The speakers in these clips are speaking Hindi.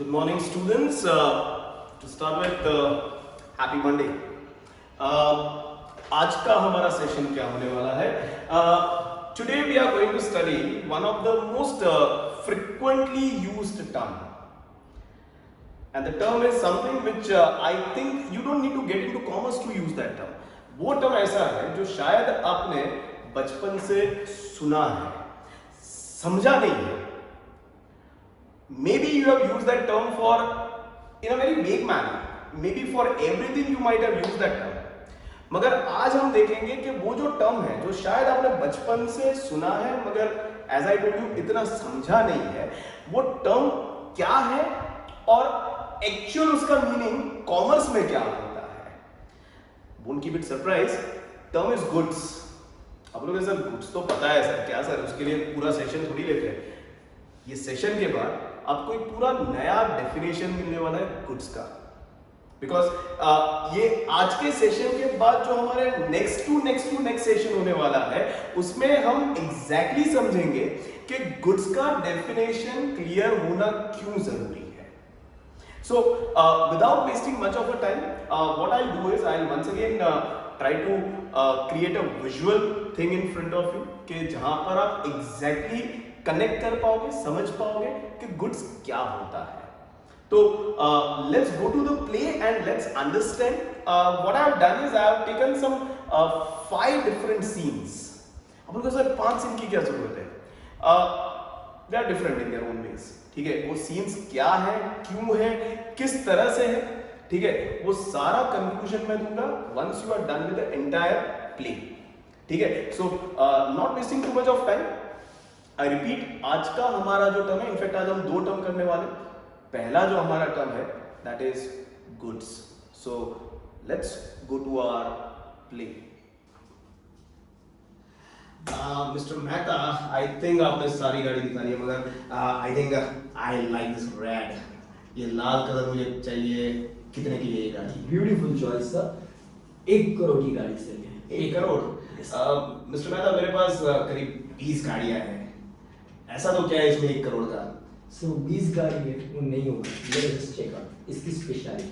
Good morning, students. To start with, happy Monday. आज का हमारा सेशन क्या होने वाला है? Today we are going to study one of the most frequently used term, and the term is something which I think you don't need to get into commerce to use that term. वो term ऐसा है जो शायद आपने बचपन से सुना है, समझा नहीं है. Maybe you have used that term for in a very vague manner. Maybe for everything you might have used that term. मगर आज हम देखेंगे कि वो जो टर्म है जो शायद आपने बचपन से सुना है मगर एज आई टोल्ड यू इतना समझा नहीं है, वो टर्म क्या है और एक्चुअल उसका मीनिंग कॉमर्स में क्या होता है. Won't keep it surprise. Term is goods. आप लोग सर गुड्स तो पता है सर, क्या सर उसके लिए पूरा सेशन थोड़ी लेते हैं. ये सेशन के बाद आपको एक पूरा नया डेफिनेशन मिलने वाला है गुड्स का, बिकॉज ये आज के सेशन के बाद जो हमारे नेक्स्ट टू नेक्स्ट सेशन होने वाला है उसमें हम एग्जैक्टली समझेंगे कि गुड्स का डेफिनेशन क्लियर होना क्यों जरूरी है. So without wasting much of a time, what I do is I once again try to create a visual thing in front of you कि जहां पर आप एग्जैक्टली कनेक्ट कर पाओगे, समझ पाओगे कि गुड्स क्या होता है. तो let's go to the play and let's understand. What I have done is I have taken some 5 different scenes. अब लोगों सर 5 सीन की क्या जरूरत है? They are different in their own ways. ठीक है, वो सीन्स क्या है, क्यों है, किस तरह से है, ठीक है, वो सारा कंक्लूजन मैं दूंगा once you are done with the entire play. ठीक है, so not wasting too much of time. I repeat, आज का हमारा जो टर्म है, इनफैक्ट आज हम 2 टर्म करने वाले. पहला जो हमारा टर्म है that is goods. So let's go to our play. Mister Mehta, I think आपने सारी गाड़ी दिखा दी है मगर I think I like this red. ये लाल कलर मुझे चाहिए. कितने की है ये गाड़ी? Beautiful choice sir. 1 करोड़ की गाड़ी सर. 1 करोड़? मिस्टर मेहता, मेरे पास करीब 20 गाड़ियां हैं. ऐसा तो क्या है इसमें 1 करोड़ का? सो 20 गाड़ी है वो नहीं होगा. जस्ट चेक आउट इसकी speciality.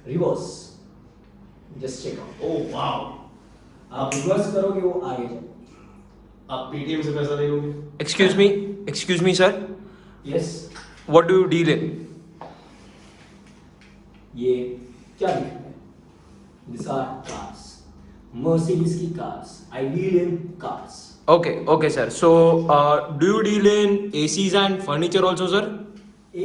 Reverse. Just check out. Oh wow. आप रिवर्स करोगे वो आगे जाएगी. आप पेटीएम से पैसा दे दोगे? Excuse me, sir. Yes. What do you deal in? ये क्या लिखा है? These are cars. Mercedes की cars. I deal in cars. Okay, sir. So, do you deal in ACs and furniture also, sir?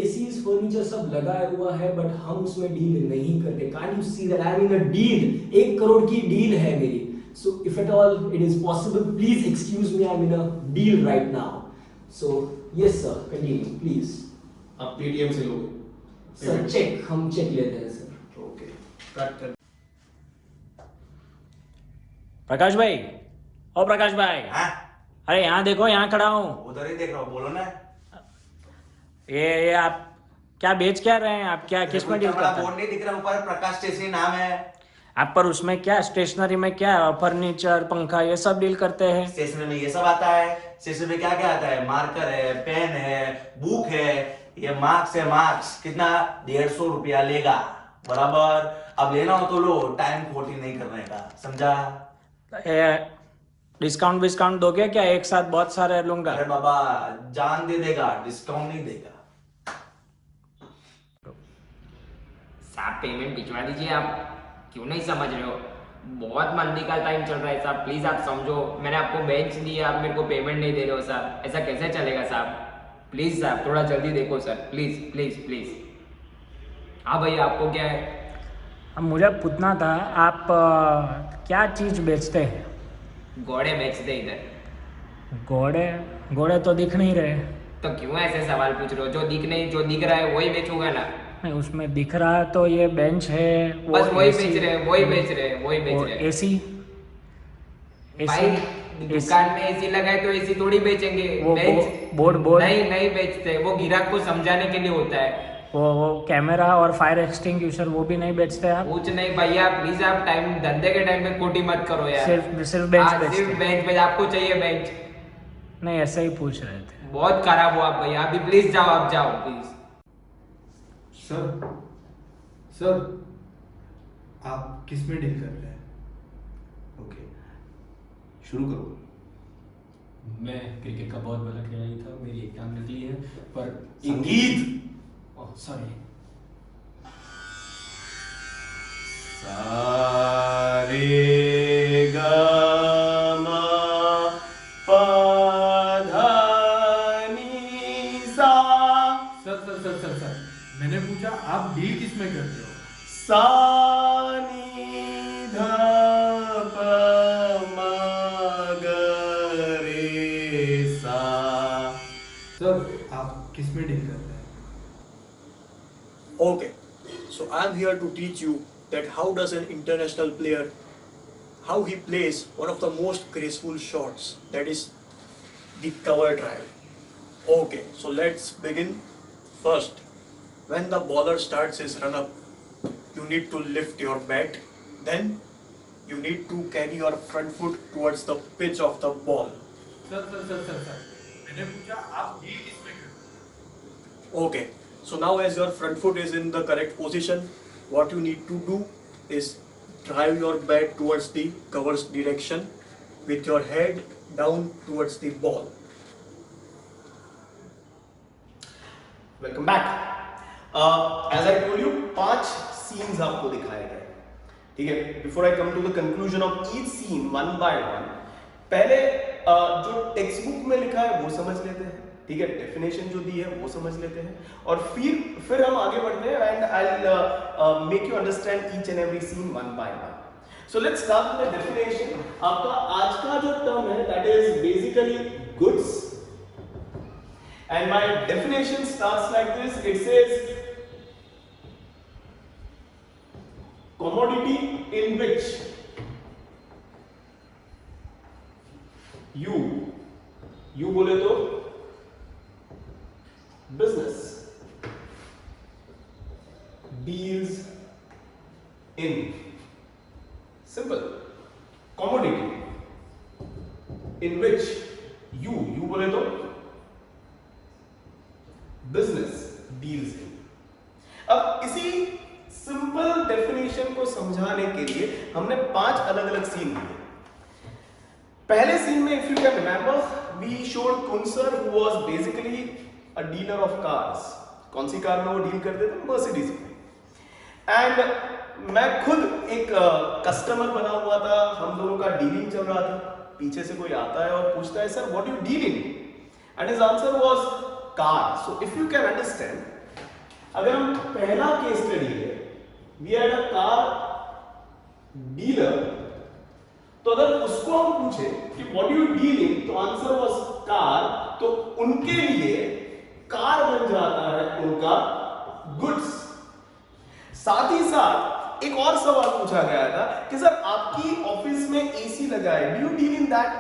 ACs furniture सब लगाया हुआ है बट हम उसमें डील नहीं करते. Can't you see that I'm in a deal? 1 crore की डील है मेरी. So if at all it is possible, please excuse me. I'm in a deal right now. So yes sir, continue please. आप पेटीएम से लोगे? सर चेक, हम चेक लेते हैं सर. ओके, कट कर. प्रकाश भाई, ओ प्रकाश भाई. हाँ? अरे यहाँ देखो, यहाँ खड़ा हूँ. उधर ही देख रहा हूँ, बोलो ना. ये आप क्या बेच क्या रहे हैं? आप क्या किस में डील बड़ा करते बोर्ड हैं? नहीं दिख रहा ऊपर, प्रकाश स्टेशनरी नाम है. आप पर उसमें क्या स्टेशनरी में क्या फर्नीचर, पंखा ये सब डील करते हैं? स्टेशनरी में ये सब आता है. स्टेशनरी में क्या क्या आता है? मार्कर है, पेन है, बुक है. ये मार्क्स है. मार्क्स कितना? 150 रुपया लेगा. बराबर. अब लेना हो तो लो, टाइम खोटी नहीं करने का, समझा? डिस्काउंट विस्काउंट दोगे क्या? एक साथ बहुत सारे लूंगा. अरे बाबा, जान दे देगा, डिस्काउंट नहीं देगा. साहब पेमेंट भिजवा दीजिए. आप क्यों नहीं समझ रहे हो? बहुत मंदी का टाइम चल रहा है साहब, प्लीज आप समझो. मैंने आपको बेंच दी, आप मेरे को पेमेंट नहीं दे रहे हो साहब. ऐसा कैसे चलेगा साहब? प्लीज साहब थोड़ा जल्दी देखो सर, प्लीज प्लीज प्लीज. हाँ भैया, आपको क्या है? अब मुझे पूछना था, आप क्या चीज बेचते हैं? घोड़े बेचते इधर. घोड़े तो दिख नहीं रहे. तो क्यों ऐसे सवाल पूछ रहे हो? जो दिख रहा है वही बेचूंगा ना. नहीं, उसमें दिख रहा है तो ये बेंच है, बस वही AC, बेच रहे हैं, वही बेच रहे हैं. एसी भाई दुकान में एसी लगाए तो एसी थोड़ी बेचेंगे. वो बेंच बोर्ड नहीं बेचते. वो ग्राहक को समझाने के लिए होता है. वो कैमरा और फायर एक्सटिंग्विशर वो भी नहीं बेचते आप? कुछ नहीं भैया, प्लीज आप धंधे के टाइम पे कोटी मत करो यार. सिर्फ बेंच बेचते सिर्फ हैं? बेंच आपको चाहिए बेंच? नहीं, ऐसे ही पूछ रहे थे. बहुत खराब हो आप भैया. अभी प्लीज जाओ, आप जाओ प्लीज. सर सर आप किस में डील कर रहे हैं? ओके, शुरू करो। मैं क्रिकेट का बहुत बड़ा खिलाड़ी था, मेरी एग्जाम निकली है, पर संगीत। Oh sorry. सा रे गा मा पा धा नी सा। सर मैंने पूछा आप डील किस में करते हो? सा नी धा पा मा गा रे सा। सर आप किस में डील करते हैं? Okay, so I'm here to teach you that how does an international player, how he plays one of the most graceful shots, that is the cover drive. Okay, so let's begin. First, when the bowler starts his run up, you need to lift your bat. Then you need to carry your front foot towards the pitch of the ball. Sir मैंने पूछा आप डील किस में करते हो? Okay, so now as your front foot is in the correct position, what you need to do is drive your bat towards the cover's direction with your head down towards the ball. Welcome back. As I told you 5 scenes आपको दिखाए गए, ठीक है। Before I come to the conclusion of each scene one by one, पहले जो टेक्स्ट बुक में लिखा है वो समझ लेते हैं, ठीक है। डेफिनेशन जो दी है वो समझ लेते हैं, और फिर हम आगे बढ़ते हैं and I will make you understand each and every scene one by one. So let's start with the definition. आपका आज का जो टर्म है that is basically goods, and my definition starts like this. It says commodity in which you बोले तो business deals in, simple, commodity in which you बोले तो बिजनेस डील्स इन। अब इसी सिंपल डेफिनेशन को समझाने के लिए हमने 5 अलग अलग सीन लिए। पहले सीन में if you can remember we showed कुंसर who was basically a dealer of cars. कौन सी कार में वो डील करते थे? मर्सिडीज में। एंड मैं खुद एक कस्टमर बना हुआ था, हम दोनों का डीलिंग चल रहा था। पीछे से कोई आता है और पूछता है sir what you dealing, and his answer was car. So if you can understand, अगर हम पहला केस स्टडी है, we had a car dealer, तो अगर उसको हम पूछे कि what do you deal in, तो आंसर was car, तो उनके लिए कार बन जाता है उनका गुड्स। साथ ही साथ एक और सवाल पूछा गया था कि सर आपकी ऑफिस में एसी लगा है, do you deal in that?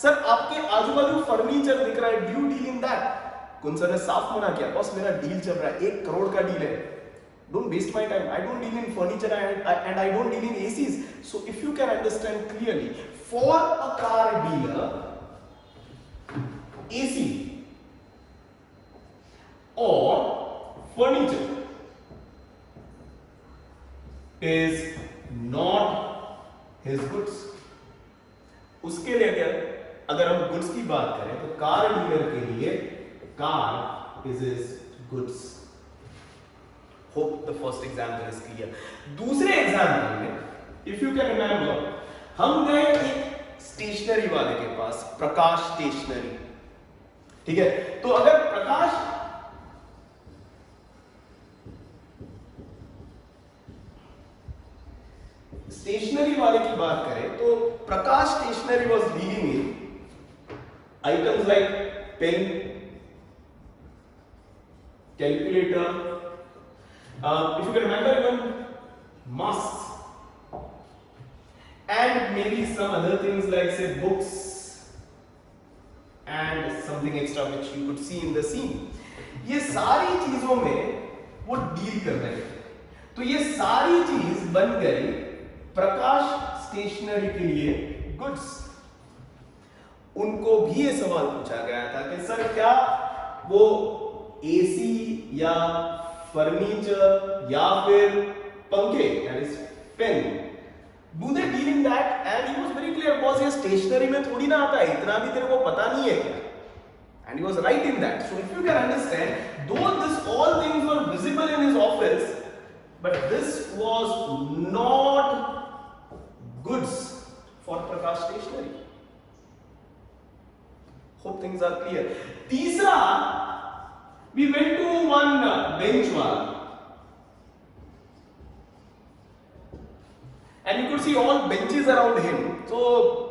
Sir आपके आजू-बाजू फर्नीचर दिख रहा है, do you deal in that? कुंसर ने साफ मना किया, बॉस मेरा डील चल रहा है, 1 करोड़ का डील है, don't waste my time, I don't deal in furniture and I don't deal in ACs. So if you can understand clearly, for a car dealer AC और furniture is not his goods. उसके लिए अगर हम गुड्स की बात करें तो कार डीलर के लिए car is his goods. Hope the first example is clear. दूसरे एग्जाम्पल में if you can remember, हम गए एक स्टेशनरी वाले के पास, प्रकाश स्टेशनरी, ठीक है। तो अगर प्रकाश स्टेशनरी वाले की बात करें तो Prakash stationery was dealing in items like pen, calculator, if you can remember even masks and maybe some other things like say books and something extra which you could see in the scene. ये सारी चीजों में वो डील कर रहे थे, तो ये सारी चीज बन गई प्रकाश स्टेशनरी के लिए गुड्स। उनको भी ये सवाल पूछा गया था कि सर क्या वो एसी या फर्नीचर या फिर पंखे, that is pen, do they deal in that? And he was very clear, boss, ये स्टेशनरी में थोड़ी ना आता है, इतना भी तेरे को पता नहीं है क्या? And he was right in that. So if you can understand, though this all things were visible in his office, but this was not goods for Prakash Stationery. Hope things are clear. तीसरा, we went to one bench wala, and you could see all benches around him. So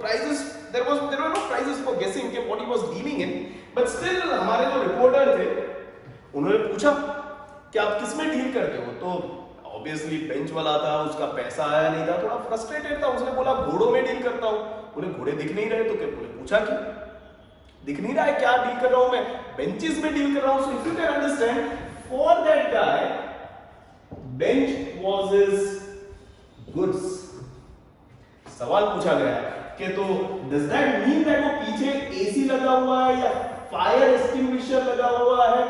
prices, there were no prizes for guessing what he was dealing in, but still हमारे जो रिपोर्टर थे उन्होंने पूछा कि आप किस में डील करते हो, तो ऑब्वियसली बेंच वाला था, उसका पैसा आया नहीं था, थोड़ा फ्रस्ट्रेटेड था, उसने बोला घोड़ों में डील करता हूँ। उन्हें घोड़े दिख नहीं रहे, तो क्या बोले, पूछा कि दिख नहीं रहा है क्या डील कर रहा हूँ मैं, बेंचेस में डील कर रहा हूँ। सो if you can understand, for that guy bench was his goods. सवाल पूछा गया कि तो डज दैट मीन दैट वो पीछे एसी लगा हुआ है या फायर एक्सटिंग्विशर लगा हुआ है,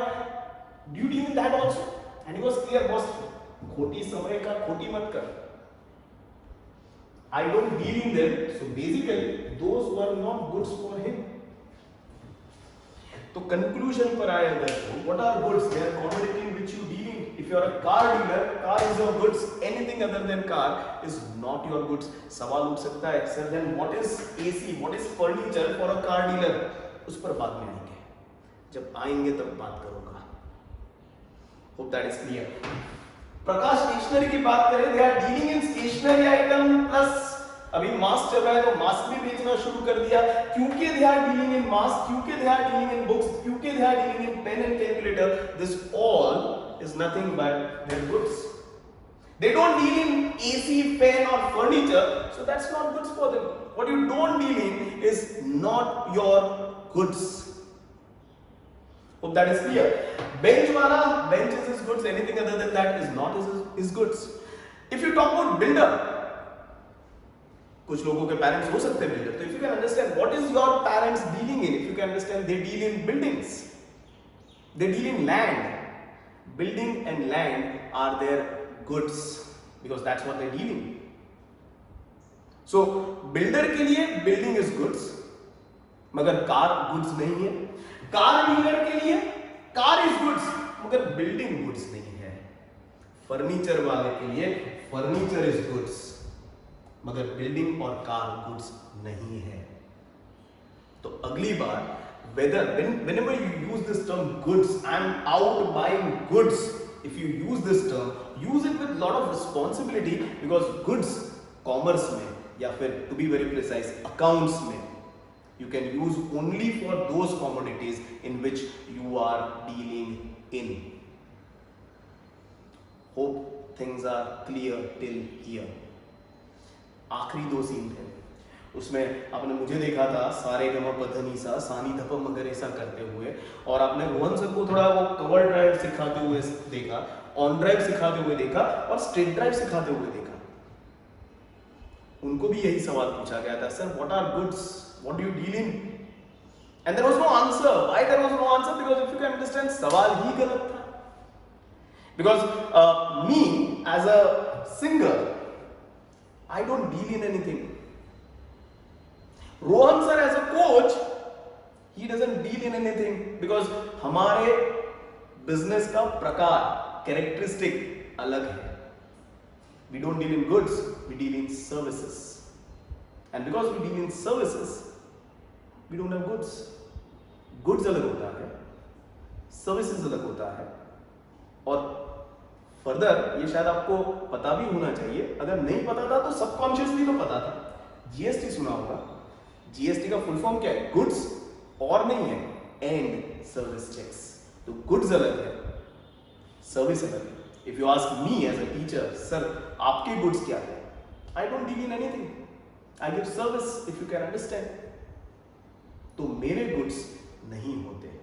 do you deal in that also? And he was clear, boss खोटी समय का खोटी मत कर, I don't deal in them. So basically those were not goods for him. तो कंक्लूजन पर आए, what are goods? They are commodity in which you deal in. If you are a car dealer, car is your goods. Anything other than car is not your goods. सवाल उठ सकता है, sir, then what is AC? What is furniture for a car dealer? उस पर बाद में आएंगे, जब आएंगे तब बात करूंगा। Hope that is clear. Prakash stationery की बात करें, they are dealing in stationery item plus अभी मास्क चल रहा है तो मास्क भी बेचना शुरू कर दिया, क्योंकि they are dealing in mask, क्योंकि they are dealing in books, क्योंकि they are dealing in pen and calculator. This all is nothing but their goods. They don't deal in AC, pen or furniture, so that's not goods for them. What you don't deal in is not your goods. Hope that is clear. Bench wala, bench is his goods, anything other than that is not his goods. If you talk about builder, कुछ लोगों के पेरेंट्स हो सकते हैं बिल्डर, तो if you can understand what is your parents dealing in, if you can understand, they deal in buildings, they deal in land, building and land are their goods because that's what they deal in. So builder के लिए बिल्डिंग इज गुड्स, मगर कार गुड्स नहीं है। कार डीलर के लिए कार इज गुड्स, मगर बिल्डिंग गुड्स नहीं है। फर्नीचर वाले के लिए फर्नीचर इज गुड्स, मगर बिल्डिंग और कार गुड्स नहीं है। तो अगली बार whenever you use this term goods, I'm out buying goods, if you use this term, use it with lot of responsibility, because goods commerce में या फिर to be very precise accounts में you can use only for those commodities in which you are dealing in. Hope things are clear till here. आखिरी दो सीन थे, उसमें आपने मुझे देखा था सारे गमा पधनी सा सानी धपम मगर ऐसा करते हुए, और आपने रोहन सर को थोड़ा वो कवर ड्राइव सिखाते हुए देखा, ऑन ड्राइव सिखाते हुए देखा और स्ट्रेट ड्राइव सिखाते हुए देखा। उनको भी यही सवाल पूछा गया था, sir what are goods, what do you deal in? And there was no answer. Why there was no answer? Because if you can understand, सवाल ही गलत था। Because me as a singer, I don't deal in anything. Rohan sir as a coach, he doesn't deal in anything because हमारे business का प्रकार, characteristic अलग है. We don't deal in goods, we deal in services. And because we deal in services, we don't have goods. Goods अलग होता है, services अलग होता है, और फर्दर ये शायद आपको पता भी होना चाहिए, अगर नहीं पता था तो सबकॉन्शियसली तो पता था। जीएसटी सुना होगा, जीएसटी का फुल फॉर्म क्या है? गुड्स और नहीं है, एंड सर्विस टैक्स। तो गुड्स अलग है, सर्विस अलग है। If you ask me as a teacher, sir आपके गुड्स क्या है? I don't deal in anything, I give service, if you can understand. तो मेरे गुड्स नहीं होते,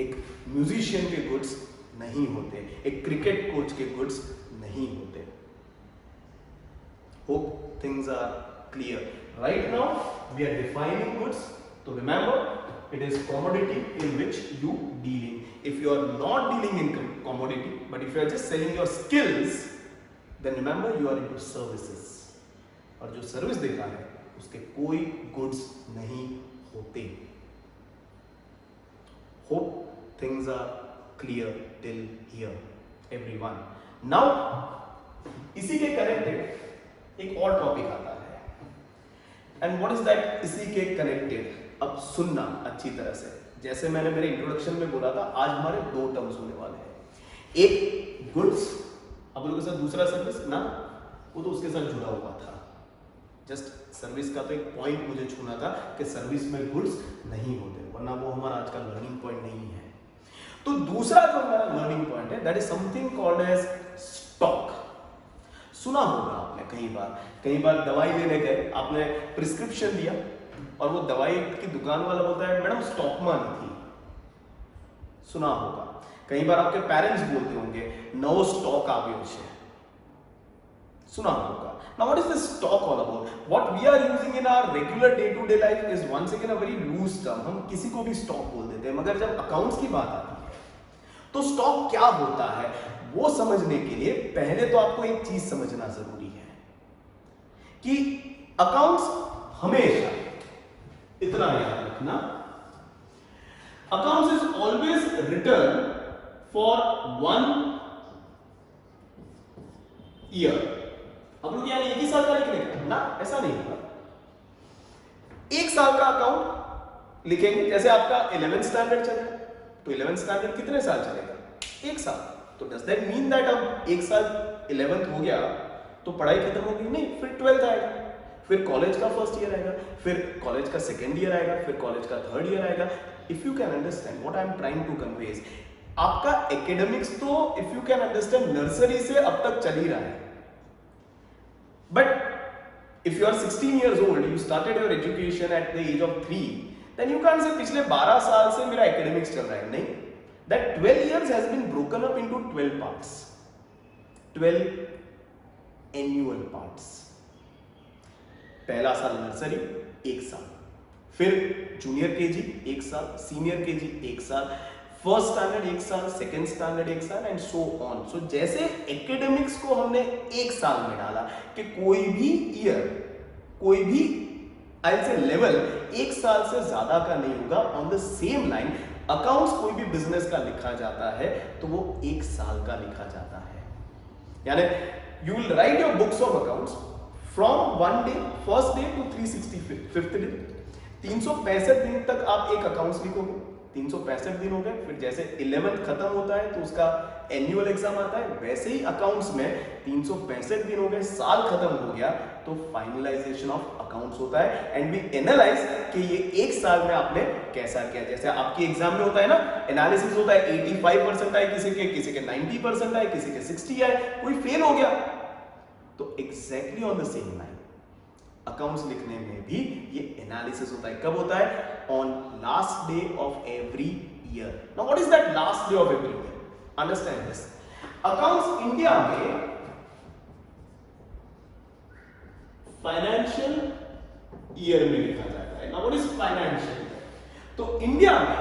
एक म्यूजिशियन के गुड्स नहीं होते, एक क्रिकेट कोच के गुड्स नहीं होते। Hope things are clear. Right now we are defining goods. So remember, It is commodity in which you dealing. If you are not dealing in commodity, but if you are just selling your skills, then remember you are into services. और जो सर्विस देता है उसके कोई गुड्स नहीं होते. Hope things are clear till here, everyone. Now इसी के कनेक्टेड एक और टॉपिक आता है. And what is that? इसी के कनेक्टेड. अब सुनना अच्छी तरह से. जैसे मैंने मेरे इंट्रोडक्शन में बोला था, आज हमारे दो टर्म्स होने वाले हैं. एक गुड्स, अब लोगों के साथ दूसरा सर्विस ना, वो तो उसके साथ जुड़ा हुआ था. जस्ट सर्विस का तो एक पॉइंट मुझे छूना था कि सर्विस में गुड्स नहीं होते, वरना वो हमारा आज का लर्निंग पॉइंट नहीं है. तो दूसरा जो हमारा लर्निंग पॉइंट है, that is something called as stock. सुना होगा आपने कई बार दवाई लेने गए, आपने प्रिस्क्रिप्शन दिया और वो दवाई की दुकान वाला बोलता है मैडम स्टॉक में नहीं थी. सुना होगा. कई बार आपके पेरेंट्स बोलते होंगे नो स्टॉक આવ્યો છે. सुना होगा. Now what is this stock all about? What we are using in our regular day-to-day life is once again a very loose term. हम किसी को भी स्टॉक बोल देते हैं, मगर जब अकाउंट्स की बात आती है तो स्टॉक क्या होता है वो समझने के लिए पहले तो आपको एक चीज समझना जरूरी है कि अकाउंट्स हमेशा, इतना याद रखना, accounts is always return for 1 year. अब लोग यानी एक ही साल का लिखने ना, ऐसा नहीं होगा. एक साल का अकाउंट लिखेंगे. जैसे आपका 11th स्टैंडर्ड चल रहा है तो 11th स्टैंडर्ड कितने साल चलेगा? एक साल. तो डज दैट मीन दैट अब एक साल 11th हो गया तो पढ़ाई खत्म हो गई? नहीं. फिर 12th आएगा, फिर कॉलेज का फर्स्ट ईयर आएगा, फिर कॉलेज का सेकेंड ईयर आएगा, फिर कॉलेज का थर्ड ईयर आएगा. If you can understand what I am trying to convey, आपका एकेडमिक्स तो if you can understand nursery से अब तक चल ही रहा है. But if you are 16 years old, you started your education at the age of 3, then you can't say पिछले 12 साल से मेरा academics चल रहा है. नहीं. That 12 years has been broken up into 12 parts, 12 annual parts. पहला साल नर्सरी 1 साल, फिर जूनियर केजी 1 साल, सीनियर केजी 1 साल, फर्स्ट स्टैंडर्ड 1 साल, सेकेंड स्टैंडर्ड 1 साल एंड सो ऑन. सो जैसे एकेडमिक्स को हमने 1 साल में डाला कि कोई भी ईयर, कोई भी आई विल से लेवल 1 साल से ज्यादा का नहीं होगा. On the same line accounts कोई भी बिजनेस का लिखा जाता है तो वो 1 साल का लिखा जाता है. यानी you will write your books of accounts from 1 day, first day to 365th day. 365 दिन तक आप एक अकाउंट्स लिखोगे. 365 दिन हो गए. फिर जैसे 11th खत्म होता है तो उसका एनुअल एग्जाम आता है, वैसे ही अकाउंट्स में 365 दिन हो गए, साल खत्म हो गया तो फाइनलाइजेशन ऑफ अकाउंट्स होता है. एंड वी एनालाइज कि ये 1 साल में आपने कैसा किया. जैसे आपके एग्जाम में होता है ना, एनालिसिस होता है. 85% आए किसी के 90% आए, किसी के 60 आए, कोई फेल हो गया. तो exactly on the same line accounts लिखने में भी ये एनालिसिस होता है. कब होता है? On last day of every year. Now what is that last day of every year? Understand this. Accounts India में फाइनेंशियल ईयर में लिखा जाता है. Now what is financial? तो इंडिया में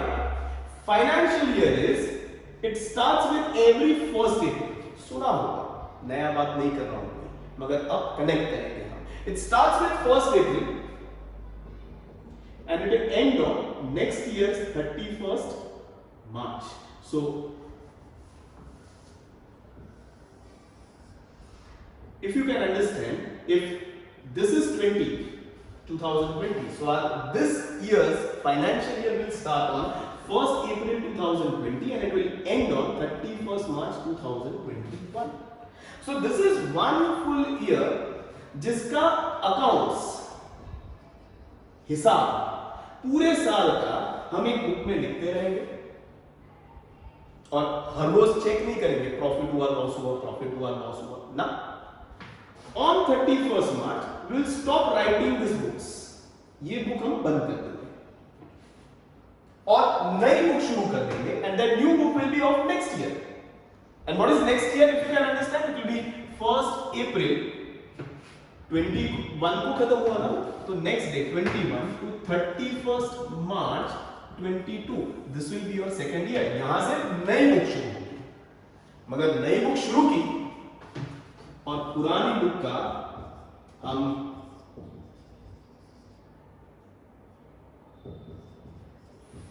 financial year is, it starts with every first day. सुना होगा, नया बात नहीं कर रहा हूं मगर अब कनेक्ट करेंगे. It starts with 1st April and it will end on next year's 31st March. So, if you can understand, if this is 2020, so this year's financial year will start on 1st April 2020 and it will end on 31st March 2021. So, this is one full year जिसका अकाउंट्स हिसाब पूरे साल का हम एक बुक में लिखते रहेंगे और हर रोज चेक नहीं करेंगे प्रॉफिट हुआ लॉस हुआ, प्रॉफिट हुआ लॉस हुआ ना. On 31st March will stop writing this books. ये बुक हम बंद कर देंगे और नई बुक शुरू कर देंगे and that new book will be of next year. And what is next year? If you can understand, it will be 1st April 21 को खत्म हुआ ना, तो next day 21 to 31st March 22 this will be your second year. यहां से नई बुक शुरू होगी, मगर नई बुक शुरू की और पुरानी बुक का हम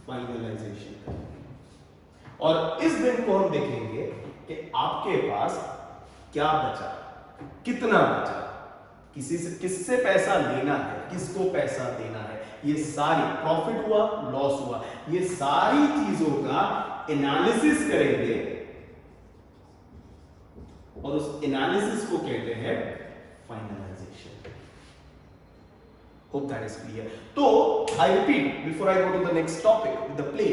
फाइनलाइजेशन करेंगे और इस दिन को हम देखेंगे कि आपके पास क्या बचा, कितना बचा, किससे पैसा लेना है, किसको पैसा देना है, ये सारी प्रॉफिट हुआ, लॉस हुआ, ये सारी चीजों का एनालिसिस करेंगे और उस एनालिसिस को कहते हैं finalization. Hope that is clear. तो I repeat before I go to the next topic with the play,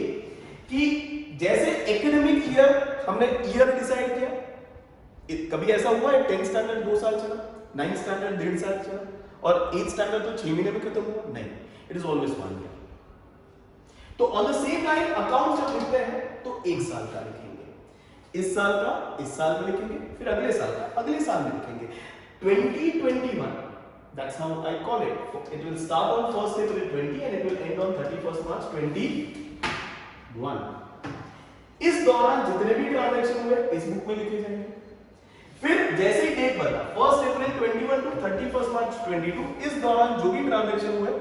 कि जैसे एकेडमिक ईयर हमने ईयर डिसाइड किया, कभी ऐसा हुआ है 10th स्टैंडर्ड 2 साल चला, 9th स्टैंडर्ड 1.5 साल चला और 8th स्टैंडर्ड तो 6 महीने में खत्म हुआ? नहीं, इट इज ऑलवेज 1 ईयर। तो on the same line account जब लिखते हैं तो 1 साल का लिखेंगे, इस साल का इस साल में लिखेंगे, फिर अगले साल का अगले साल में लिखेंगे। 2021 that's how I call it. It will start on 1st April 20 and it will end on 31st March 21. इस दौरान जितने भी ट्रांजैक्शन हुए इस बुक में लिखे जाएंगे। फिर जैसे ही डेट बदला 1st April 21 to 31st March 22, इस दौरान जो भी ट्रांजैक्शन हुए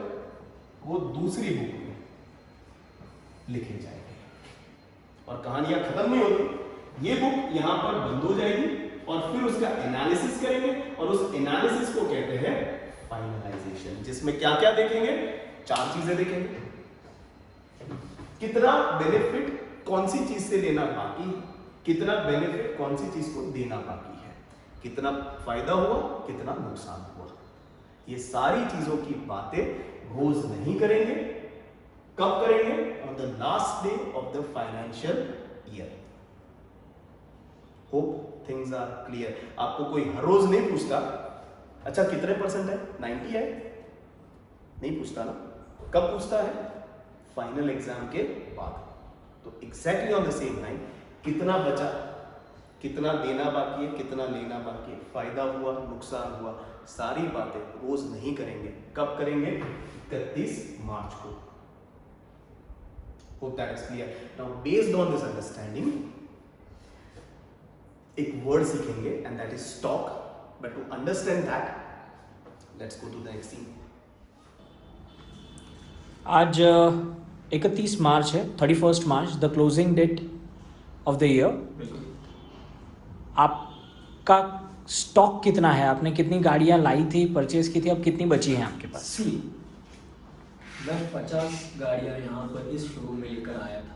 वो दूसरी बुक में लिखे जाएंगे और कहानियां खत्म नहीं होती। ये बुक यहां पर बंद हो जाएगी और फिर उसका एनालिसिस करेंगे और उस एनालिसिस को कहते हैं फाइनलाइजेशन, जिसमें क्या क्या देखेंगे? 4 चीजें देखेंगे। कितना बेनिफिट कौन सी चीज से लेना बाकी है, कितना बेनिफिट कौन सी चीज को देना बाकी है, कितना फायदा हुआ, कितना नुकसान हुआ। ये सारी चीजों की बातें रोज नहीं करेंगे। कब करेंगे? On the last day of the financial year. Hope things are clear. आपको कोई हर रोज नहीं पूछता अच्छा कितने % है, 90 है, नहीं पूछता ना। कब पूछता है? फाइनल एग्जाम के बाद। तो exactly on the same line, कितना बचा, कितना देना बाकी है, कितना लेना बाकी है, फायदा हुआ, नुकसान हुआ, सारी बातें रोज नहीं करेंगे। कब करेंगे? 31 मार्च को। Hope that is clear. Now based on this understanding एक वर्ड सीखेंगे and that is stock, but to understand that let's go to the next scene. आज 31 मार्च है, 31st March, the closing date of the year. आपका स्टॉक कितना है? आपने कितनी गाड़ियां लाई थी, परचेज की थी, अब कितनी बची हैं आपके पास? मैं 50 गाड़ियाँ यहाँ पर इस शोरूम में लेकर आया था।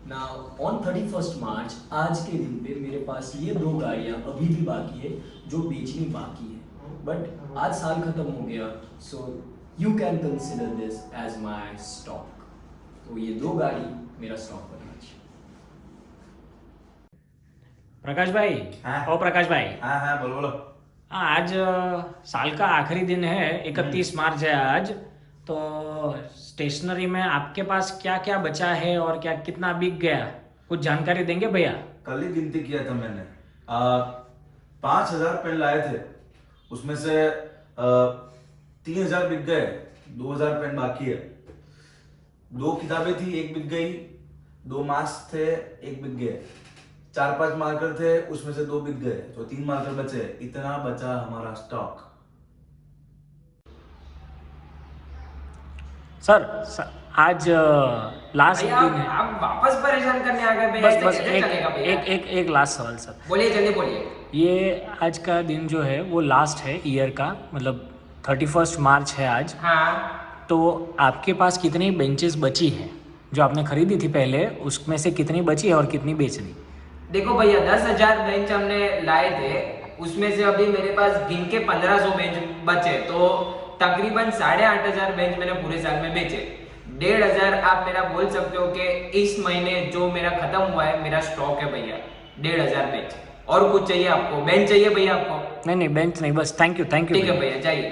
Now on 31st मार्च, आज के दिन पे मेरे पास ये 2 गाड़ियाँ अभी भी बाकी है जो बेचनी बाकी है, बट आज साल खत्म हो गया, so you can consider this as my stock. तो ये 2 गाड़ी मेरा स्टॉक बना। प्रकाश भाई, हाँ? ओ प्रकाश भाई, हाँ बोलो बोलो। हाँ, आज साल का आखिरी दिन है, 31 मार्च है आज। तो स्टेशनरी में आपके पास क्या क्या बचा है और क्या कितना बिक गया, कुछ जानकारी देंगे भैया? कल ही गिनती किया था मैंने, 5000 पेन लाए थे, उसमें से 3000 बिक गए, 2000 पेन बाकी है। 2 किताबें थी, 1 बिक गई, 2 मास्क थे, 1 बिक गए, 4-5 मार्कर थे, उसमें से 2 बिक गए, तो 3 मार्कर बचे। इतना बचा हमारा स्टॉक। सर आज लास्ट भैया दिन है। आप वापस परेशान करने आ गए भैया, बस ऐसे बस कैसे चलेगा भैया? एक लास्ट सवाल सर। बोलिए, जल्दी बोलिए। ये आज का दिन जो है वो लास्ट है ईयर का, मतलब 31st मार्च है आज। हाँ, तो आपके पास कितनी बेंचेस बची हैं जो आपने खरीदी थी पहले, उसमें से कितनी बची है और कितनी बेचनी? देखो भैया, 10,000 बेंच हमने लाए थे, उसमें से अभी मेरे पास गिन के 1500 बेंच बचे, तो तकरीबन 8,500 बेंच मैंने पूरे साल में बेचे। 1,500 आप मेरा बोल सकते हो कि इस महीने जो मेरा खत्म हुआ है मेरा स्टॉक है भैया, 1,500 बेंच। और कुछ चाहिए आपको? बेंच चाहिए भैया आपको? नहीं बेंच नहीं, बस थैंक यू ठीक है भैया, जाइए।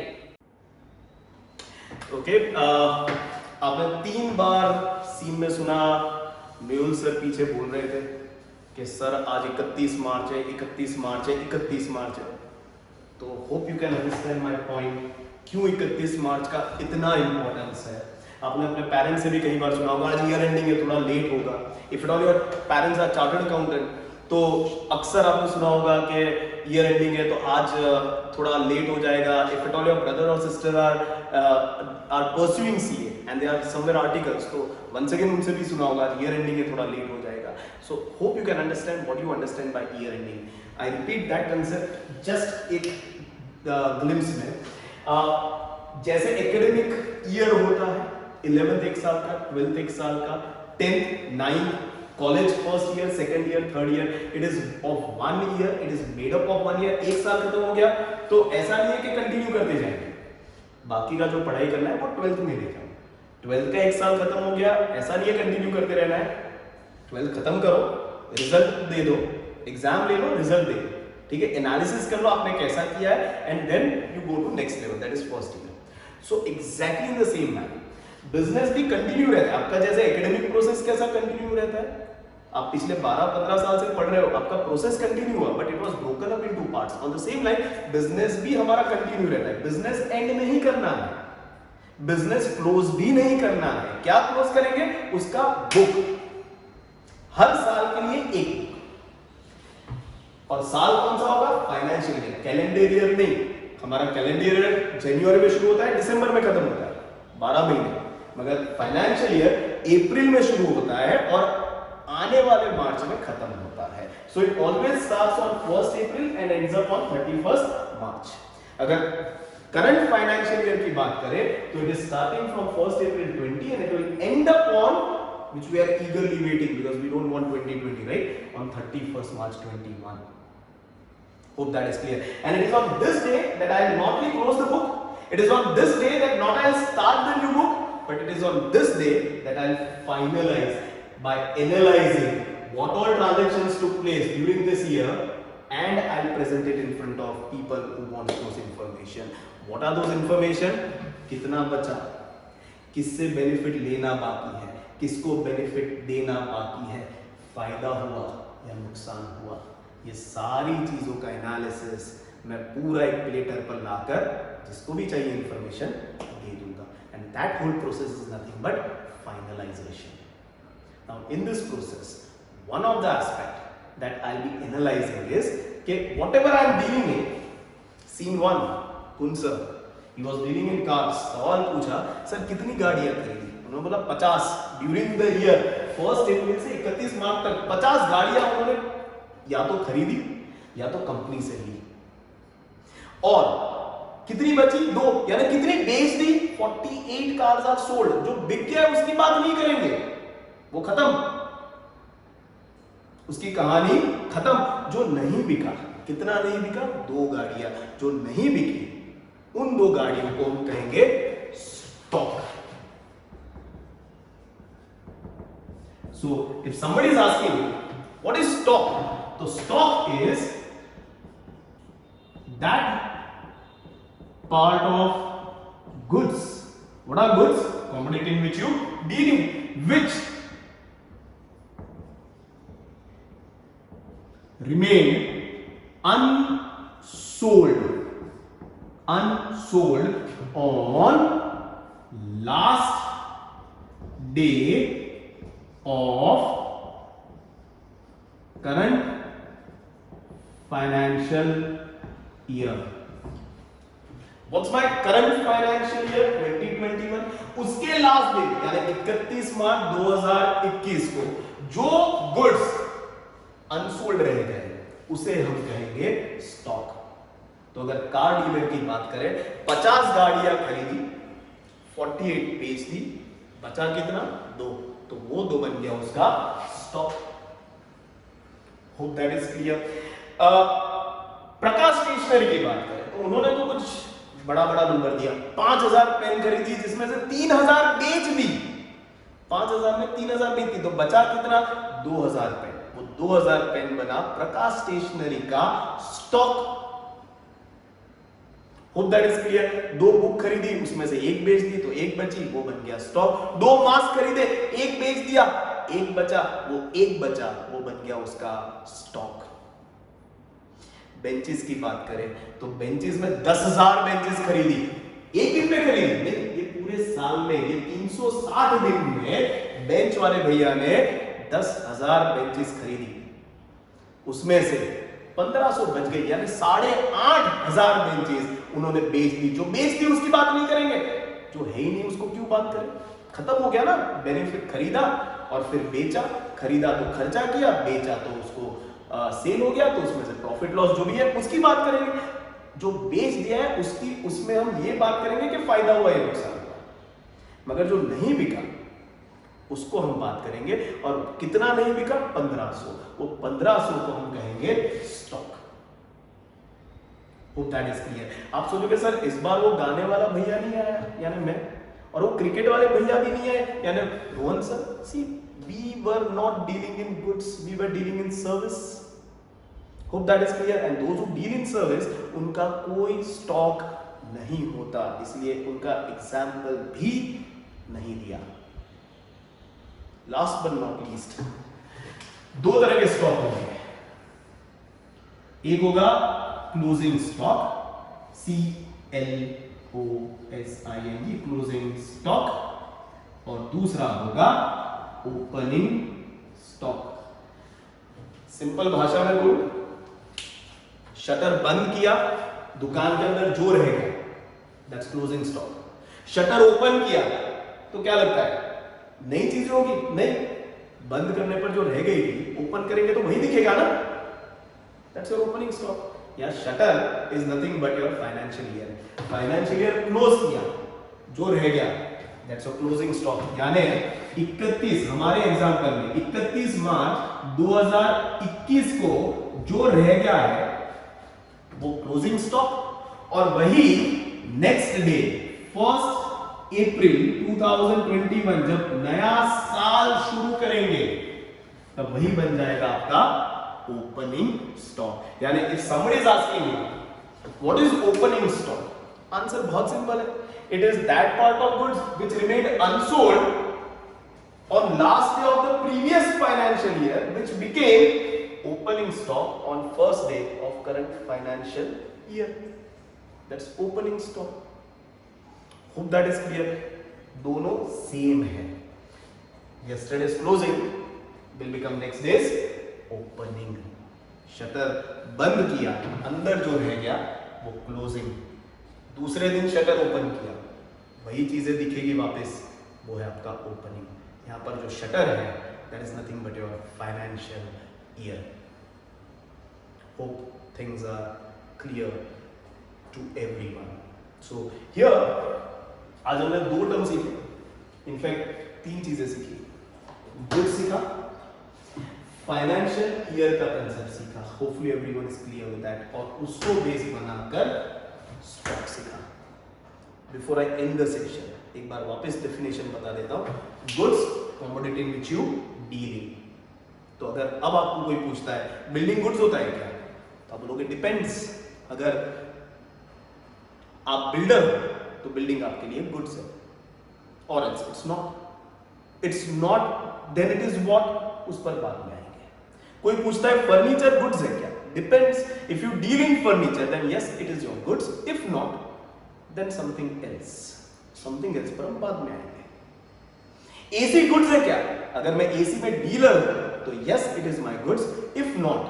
ओके, आपने 3 बार सीन में सुना मेहुल सर पीछे बोल रहे थे कि सर आज 31 मार्च है, 31 मार्च है, 31 मार्च है। तो hope you can understand my point, क्यों 31 मार्च का इतना इंपॉर्टेंस है। आपने अपने पेरेंट्स से भी कई बार सुना होगा आज ईयर एंडिंग है थोड़ा लेट होगा। If at all your parents are chartered accountant तो अक्सर आपने सुना होगा कि ईयर एंडिंग है तो आज थोड़ा लेट हो जाएगा। If at all your brother और sister are pursuing CA and they are somewhere articles तो वंस अगेन उनसे भी सुना होगा ईयर एंडिंग है थोड़ा लेट हो जाएगा। So hope you can understand what you understand by year ending. I repeat that concept just एक ग्लिम्स में। जैसे एकेडमिक ईयर होता है 11th एक साल का, 12th एक साल का, 10th 9th college first year, second year, third year, it is of 1 year, it is made up of 1 year. एक साल खत्म हो गया तो ऐसा नहीं है कि कंटिन्यू करते जाएंगे, बाकी का जो पढ़ाई करना है वो 12th में लेकर। 12th का एक साल खत्म हो गया, ऐसा नहीं है कंटिन्यू करते रहना है। 12th खत्म करो, रिजल्ट दे दो, एग्जाम ले लो, रिजल्ट दे दो, ठीक है, एनालिसिस कर लो आपने कैसा किया है and then you go to next level, that is first year. So exactly in the same manner business भी कंटिन्यू रहता है। आपका जैसे एकेडमिक प्रोसेस कैसा कंटिन्यू रहता है, आप पिछले 12-15 साल से पढ़ रहे हो, आपका प्रोसेस कंटिन्यू हुआ but it was broken up into parts. On the same line business भी हमारा कंटिन्यू रहता है। बिजनेस एंड नहीं करना है, बिजनेस क्लोज भी नहीं करना है। क्या क्लोज करेंगे, उसका बुक हर साल के लिए एक बुक। और साल कौन सा होगा, फाइनेंशियल ईयर, कैलेंडर ईयर नहीं। हमारा कैलेंडर ईयर जनवरी में शुरू होता है, दिसंबर में खत्म होता है, 12 महीने। मगर फाइनेंशियल ईयर अप्रैल में शुरू होता है और आने वाले मार्च में खत्म होता है। So it always starts on 1st April and ends up on 31st मार्च। अगर करंट फाइनेंशियल ईयर की बात करें तो it is starting from 1st April 20 and it will and up on which we are eagerly waiting because we don't want 2020, right, on 31st March 21. Hope that is clear. And it is on this day that I will not only close the book, it is on this day that not I will start the new book, but it is on this day that I will finalize by analyzing what all transactions took place during this year and I will present it in front of people who want those information. What are those information? कितना बचा, किससे बेनिफिट लेना बाकी है, किसको बेनिफिट देना बाकी है, फायदा हुआ या नुकसान हुआ, ये सारी चीजों का एनालिसिस मैं पूरा एक प्लेटर पर लाकर जिसको भी चाहिए इंफॉर्मेशन दे दूंगा। And that whole process is nothing but finalization. Now in this process one of the aspect that I will be analyzing is कि whatever I am dealing in, scene 1 कुंसर he was dealing in cars. सवाल पूछा सर कितनी गाड़ियां खरीदी, उन्होंने बोला 50 ड्यूरिंग द ईयर 1st अप्रैल से 31 मार्च तक 50 गाड़ियां उन्होंने या तो खरीदी या तो कंपनी से ली। और कितनी बची, 2, यानी कितनी बेच दी, 48 कार्स आर सोल्ड। जो बिक गया उसकी बात नहीं करेंगे, वो खत्म, उसकी कहानी खत्म। जो नहीं बिका, कितना नहीं बिका, 2 गाड़ियां। जो नहीं बिकी उन 2 गाड़ियों को हम कहेंगे stock. So if somebody is asking what is stock, so stock is that part of goods. What are goods? Commodity in which you dealing, which remain unsold on last day of current financial year. What's my current financial year 2021? उसके लास्ट डे यानी 31 मार्च 2021 को जो गुड्स अनसोल्ड रह गए उसे हम कहेंगे स्टॉक। तो अगर कार डीलर की बात करें, 50 गाड़ियां खरीदी, 48 बेच दी, बचा कितना, 2, तो वो 2 बन गया उसका stock. Hope that is clear. Prakash stationery की बात करें तो उन्होंने तो कुछ बड़ा नंबर दिया, 5000 पेन खरीदी जिसमें से 3000 बेच दी। 5000 में 3000 बेच दी तो बचा कितना, 2000 पेन। वो 2000 पेन बना प्रकाश स्टेशनरी का stock. Hope that is clear. 2 book खरीदी उसमें से 1 बेच दी तो 1 बची, वो बन गया स्टॉक। 2 मास्क खरीदे, 1 बेच दिया, 1 बचा, वो 1 बचा, वो बन गया उसका स्टॉक। बेंचेस की बात करें तो बेंचेस में 10,000 बेंचेस खरीदी, एक दिन में खरीदी नहीं, ये पूरे साल में, ये 360 दिन में बेंच वाले भैया ने 10,000 बेंचेस खरीदी, उसमें से 1500 बच गई, यानी 8,500 बेंचेस उन्होंने बेच दी। जो बेच दी उसकी बात नहीं करेंगे, जो है ही नहीं उसको क्यों बात करें? खत्म हो गया ना, बेनिफिट खरीदा और फिर बेचा, खरीदा तो खर्चा किया, बेचा तो उसको सेल हो गया, तो उसमें से प्रॉफिट लॉस जो भी है उसकी बात करेंगे। जो बेच दिया है उसमें हम ये बात करेंगे कि फायदा हुआ या नुकसान हुआ, मगर जो नहीं बिका उसको हम बात करेंगे। और कितना नहीं बिका? 1500, वो 1500 को हम कहेंगे stock. Hope that is clear. आप सोचोगे सर इस बार वो गाने वाला भैया नहीं आया, यानी मैं, और वो क्रिकेट वाले भैया भी नहीं आए, यानी Rohan sir. See, we were not dealing in goods, we were dealing in service. Hope that is clear. And those who deal in service, उनका कोई स्टॉक नहीं होता, इसलिए उनका एग्जाम्पल भी नहीं दिया। लास्ट बट नॉट लीस्ट, दो तरह के स्टॉक होंगे। एक होगा closing stock, CLOSING, closing stock, और दूसरा होगा ओपनिंग स्टॉक। सिंपल भाषा में बोल, शटर बंद किया, दुकान के अंदर जो रह गया, that's closing stock. Shutter open किया तो क्या लगता है? नई चीजें होगी? नहीं, बंद करने पर जो रह गई थी, ओपन करेंगे तो वही दिखेगा ना, दैट्स योर ओपनिंग स्टॉक। या shutter is nothing but your financial year. Financial year close किया, जो रह गया दैट्स योर क्लोजिंग स्टॉक। यानी 31, हमारे एग्जांपल में 31 मार्च 2021 को जो रह गया है वो क्लोजिंग स्टॉक, और वही नेक्स्ट डे 1 अप्रैल 2021 जब नया साल शुरू करेंगे तब वही बन जाएगा आपका ओपनिंग स्टॉक। यानी if somebody is asking you what is opening stock, answer बहुत सिंपल है, it is that part of goods which remained unsold on last day of the previous financial year which became opening stock on first day of current financial year. That's opening stock. Hope that is clear. दोनों सेम है। Yesterday's closing will become next day's opening. Shutter बंद किया, अंदर जो रह गया वो क्लोजिंग। दूसरे दिन शटर ओपन किया, वही चीजें दिखेगी वापस, वो है आपका ओपनिंग। यहाँ पर जो शटर है that is nothing but your financial year. Hope things are clear to everyone. So here आज हमने 2 टर्म सीखे, इनफैक्ट 3 चीजें सीखी। गुड सीखा, फाइनेंशियल ईयर का कंसेप्ट सीखा, hopefully everyone is clear with that, और उसको बेस बनाकर स्टॉक सीखा। Before I and the session एक बार वापस डेफिनेशन बता देता हूं। Goods, commodity in which you deal इन। तो अगर अब आपको कोई पूछता है बिल्डिंग गुड्स होता है क्या, तो आप बोलोगे डिपेंड्स। अगर आप बिल्डर हो तो बिल्डिंग आपके लिए गुड्स है, और it's not, then it is what, उस पर बाद में आएंगे। कोई पूछता है फर्नीचर गुड्स है क्या, depends. If you deal in furniture then yes it is your goods, if not then something else पर हम बाद में आएंगे। एसी गुड्स है क्या, अगर मैं एसी में डीलर हूं तो yes it is my goods, if not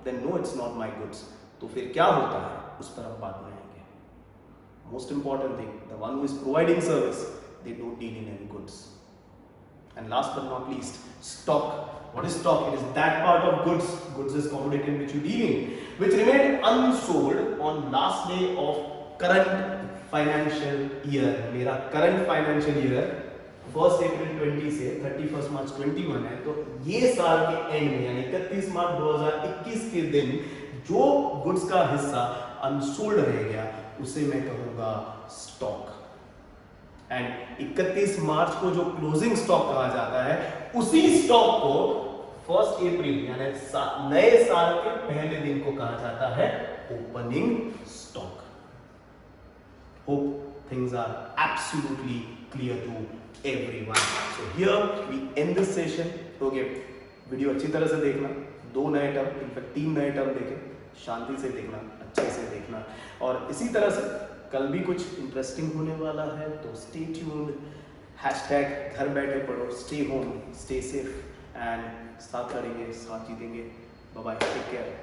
then no it's not my goods. तो फिर क्या होता है उस पर हम बाद में आएंगे। Most important thing, the one who is providing service, they don't deal in any goods. And last but not least, stock. What is stock? It is that part of goods. Goods is commodity in which you deal in, which remained unsold on last day of current financial year. मेरा current financial year 1 अप्रैल 20 से 31 मार्च 21 है, तो ये साल के एंड में यानी 31 मार्च 2021 के दिन जो गुड्स का हिस्सा अनसोल्ड रह गया उसे मैं कहूंगा स्टॉक। एंड 31 मार्च को जो क्लोजिंग स्टॉक कहा जाता है, उसी स्टॉक को 1 अप्रैल यानी नए साल के पहले दिन को कहा जाता है opening stock. Hope things are absolutely clear to everyone. So here we end this session. Okay, video अच्छी तरह से देखना, 2 नए टर्म, इनफैक्ट 3 नए टर्म देखें, शांति से देखना, अच्छे से देखना, और इसी तरह से कल भी कुछ इंटरेस्टिंग होने वाला है, तो स्टे ट्यून्ड। हैशटैग घर बैठे पढ़ो, stay home, stay safe and साथ लड़ेंगे, साथ जीतेंगे। Bye bye, take care.